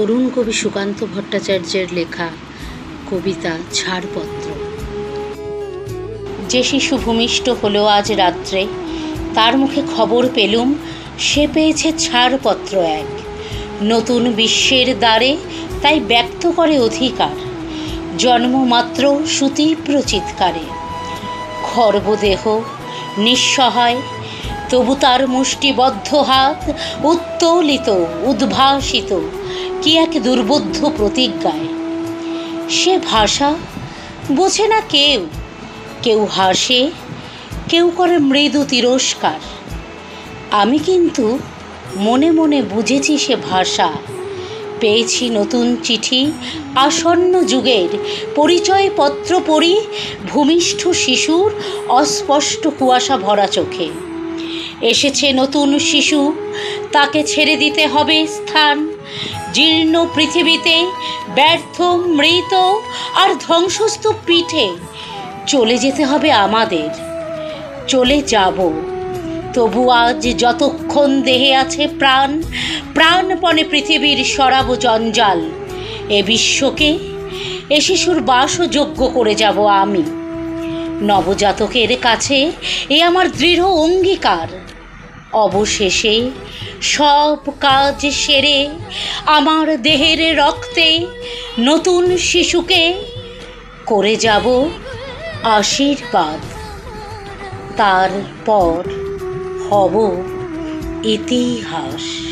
তরুণ কবি সুকান্ত ভট্টাচার্যের লেখা কবিতা ছাড়পত্র। যে শিশু ভূমিষ্ঠ হলো আজ রাত্রে, তার মুখে খবর পেলুম সে পেয়েছে ছাড়পত্র এক। নতুন বিশ্বের দ্বারে তাই ব্যক্ত করে অধিকার, জন্মমাত্র সুতীব্র চিৎকারে। খর্বদেহ নিঃসহায়, তবু তার মুষ্টিবদ্ধ হাত উত্তোলিত উদ্ভাসিত কি এক দুর্বোধ্য প্রতিজ্ঞায়। সে ভাষা বোঝে না কেউ, কেউ হাসে, কেউ করে মৃদু তিরস্কার। আমি কিন্তু মনে মনে বুঝেছি সে ভাষা। পেয়েছি নতুন চিঠি আসন্ন যুগের, পরিচয়পত্র পড়ি ভূমিষ্ঠ শিশুর অস্পষ্ট কুয়াশা ভরা চোখে। এসেছে নতুন শিশু, তাকে ছেড়ে দিতে হবে স্থান। জীর্ণ পৃথিবীতে ব্যর্থ মৃত আর ধ্বংসস্তূপ পিঠে চলে যেতে হবে আমাদের। চলে যাব, তবু আজ যতক্ষণ দেহে আছে প্রাণ, প্রাণপণে পৃথিবীর সরাব জঞ্জাল। এ বিশ্বকে এ শিশুর বাসযোগ্য করে যাব আমি। নবজাতকের কাছে এ আমার দৃঢ় অঙ্গীকার। অবশেষে সব কাজ সেরে আমার দেহের রক্তে নতুন শিশুকে করে যাব আশীর্বাদ। তারপর হব ইতিহাস।